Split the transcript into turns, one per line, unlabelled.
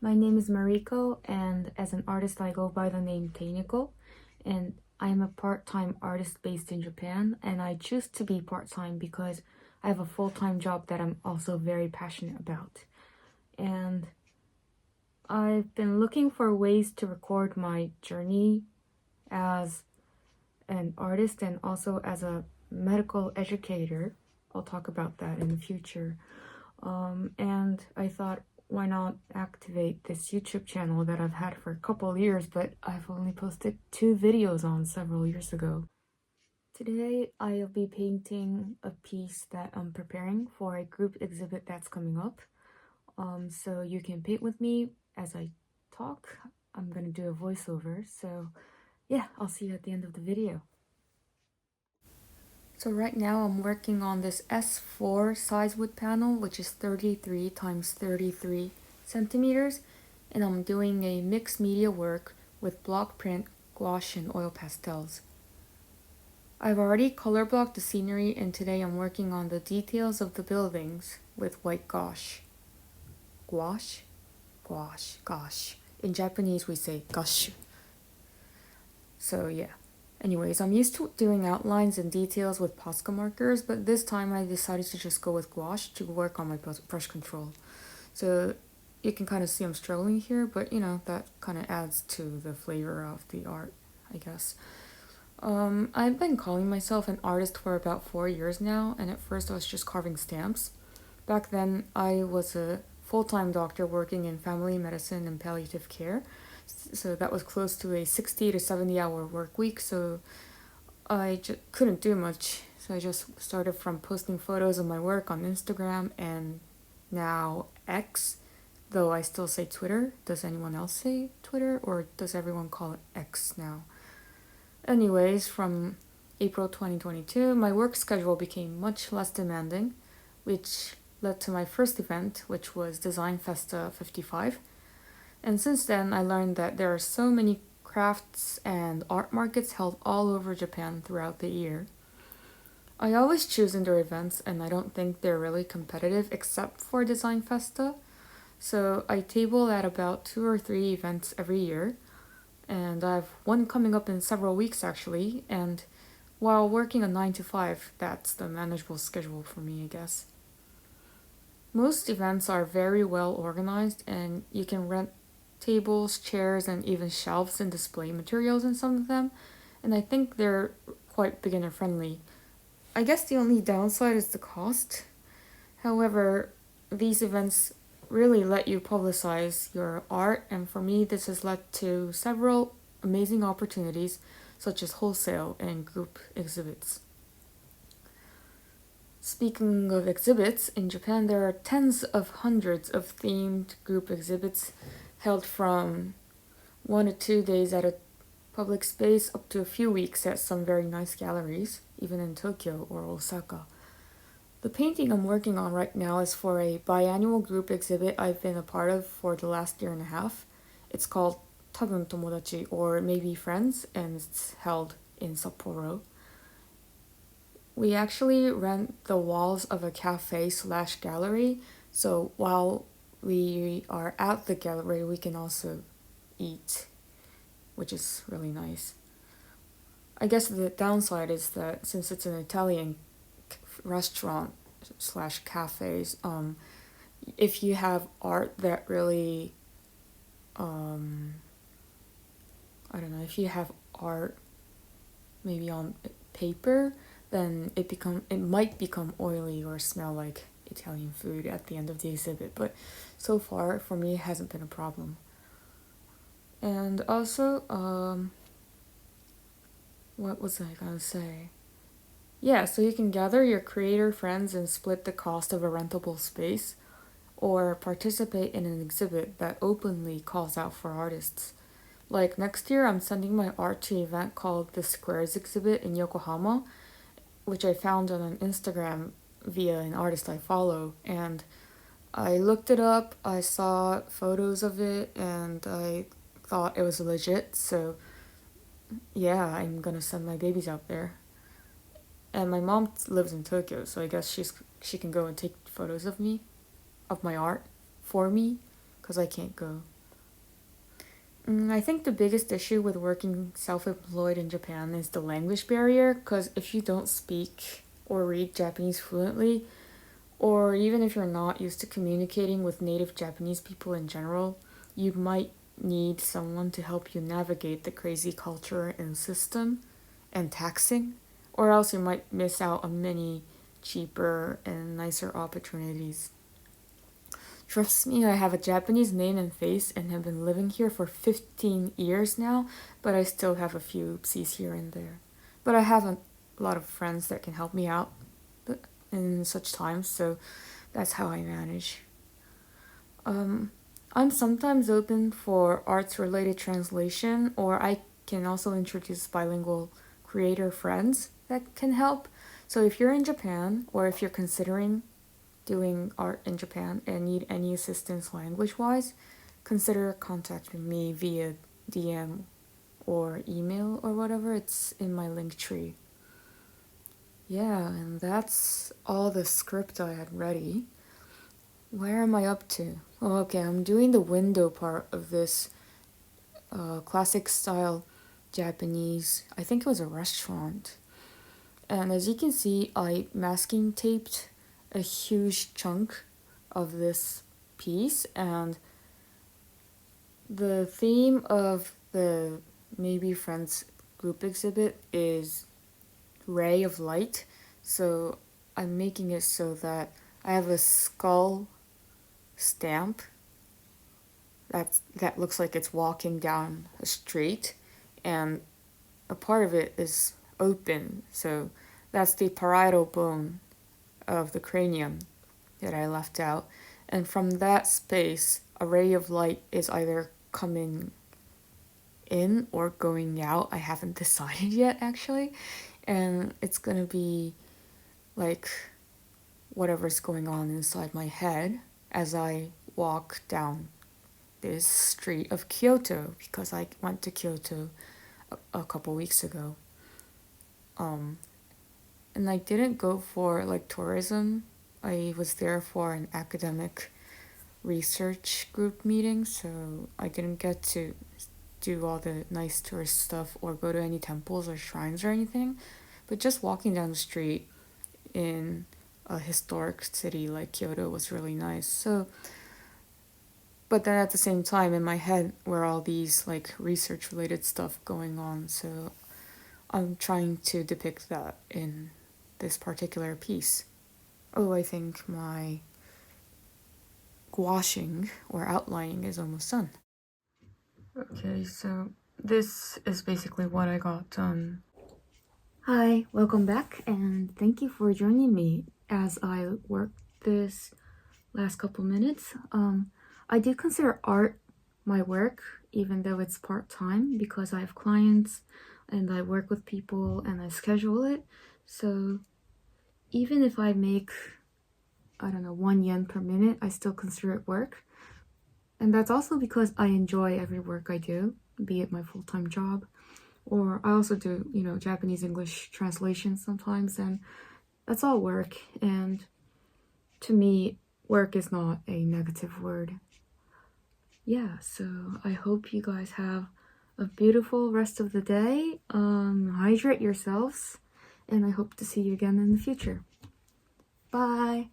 My name is Mariko, and as an artist, I go by the name Teineko, and I am a part-time artist based in Japan, and I choose to be part-time because I have a full-time job that I'm also very passionate about. And I've been looking for ways to record my journey as an artist and also as a medical educator. I'll talk about that in the future. And I thought, why not activate this YouTube channel that I've had for a couple of years, but I've only posted 2 videos on several years ago. Today, I'll be painting a piece that I'm preparing for a group exhibit that's coming up. So you can paint with me as I talk. I'm gonna do a voiceover, so yeah, I'll see you at the end of the video. So right now I'm working on this S4 size wood panel, which is 33 times 33 centimeters, and I'm doing a mixed media work with block print, gouache, and oil pastels. I've already color blocked the scenery, and today I'm working on the details of the buildings with white gouache. Gouache? Gouache, gosh. In Japanese we say gashu. So yeah. Anyways, I'm used to doing outlines and details with Posca markers, but this time I decided to just go with gouache to work on my brush control. So you can kind of see I'm struggling here, but you know, that kind of adds to the flavor of the art, I guess. I've been calling myself an artist for about 4 years now, and at first I was just carving stamps. Back then, I was a full-time doctor working in family medicine and palliative care, so that was close to a 60 to 70 hour work week, so I couldn't do much. So I just started from posting photos of my work on Instagram and now X, though I still say Twitter. Does anyone else say Twitter, or does everyone call it X now? Anyways, from April 2022, my work schedule became much less demanding, which led to my first event, which was Design Festa 55. And since then, I learned that there are so many crafts and art markets held all over Japan throughout the year. I always choose indoor events, and I don't think they're really competitive except for Design Festa. So I table at about 2 or 3 events every year, and I have one coming up in several weeks actually, and while working a 9 to 5, that's the manageable schedule for me, I guess. Most events are very well organized, and you can rent tables, chairs, and even shelves and display materials in some of them, and I think they're quite beginner friendly. I guess the only downside is the cost. However, these events really let you publicize your art, and for me this has led to several amazing opportunities such as wholesale and group exhibits. Speaking of exhibits, in Japan there are tens of hundreds of themed group exhibits held from 1 to 2 days at a public space up to a few weeks at some very nice galleries, even in Tokyo or Osaka. The painting I'm working on right now is for a biannual group exhibit I've been a part of for the last year and a half. It's called Tabun Tomodachi, or Maybe Friends, and it's held in Sapporo. We actually rent the walls of a cafe/gallery, so while we are at the gallery, we can also eat, which is really nice. I guess the downside is that since it's an Italian restaurant/cafes, if you have art that really, I don't know, if you have art maybe on paper, then it might become oily or smell like Italian food at the end of the exhibit, but so far for me it hasn't been a problem. And also, what was I gonna say? Yeah, so you can gather your creator friends and split the cost of a rentable space, or participate in an exhibit that openly calls out for artists. Like next year, I'm sending my art to an event called the Squares exhibit in Yokohama, which I found on an Instagram via an artist I follow, and I looked it up, I saw photos of it, and I thought it was legit, so yeah, I'm gonna send my babies out there. And my mom lives in Tokyo, so I guess she can go and take photos of me, of my art, for me, because I can't go. I think the biggest issue with working self-employed in Japan is the language barrier, because if you don't speak or read Japanese fluently, or even if you're not used to communicating with native Japanese people in general, you might need someone to help you navigate the crazy culture and system and taxing, or else you might miss out on many cheaper and nicer opportunities. Trust me, I have a Japanese name and face and have been living here for 15 years now, but I still have a few oopsies here and there. But I have a lot of friends that can help me out in such times, so that's how I manage. I'm sometimes open for arts related translation, or I can also introduce bilingual creator friends that can help. So if you're in Japan, or if you're considering doing art in Japan and need any assistance language wise, consider contacting me via DM or email or whatever. It's in my link tree. Yeah, and that's all the script I had ready. Where am I up to? Oh, okay, I'm doing the window part of this classic style Japanese, I think it was a restaurant. And as you can see, I masking taped a huge chunk of this piece, and the theme of the Maybe Friends group exhibit is ray of light, so I'm making it so that I have a skull stamp that looks like it's walking down a street, and a part of it is open, so that's the parietal bone of the cranium that I left out. And from that space, a ray of light is either coming in or going out. I haven't decided yet, actually. And it's gonna be like whatever's going on inside my head as I walk down this street of Kyoto, because I went to Kyoto a couple weeks ago. And I didn't go for like tourism. I was there for an academic research group meeting, so I didn't get to do all the nice tourist stuff or go to any temples or shrines or anything. But just walking down the street in a historic city like Kyoto was really nice. So, but then at the same time, in my head were all these like research related stuff going on. So I'm trying to depict that in this particular piece. Oh, I think my gouaching or outlining is almost done. Okay, so this is basically what I got done. Hi, welcome back, and thank you for joining me as I worked this last couple minutes. I did consider art my work, even though it's part-time, because I have clients and I work with people and I schedule it. So even if I make, I don't know, 1 yen per minute, I still consider it work. And that's also because I enjoy every work I do, be it my full-time job, or I also do, Japanese English translation sometimes, and that's all work. And to me, work is not a negative word. Yeah, so I hope you guys have a beautiful rest of the day. Hydrate yourselves, and I hope to see you again in the future. Bye!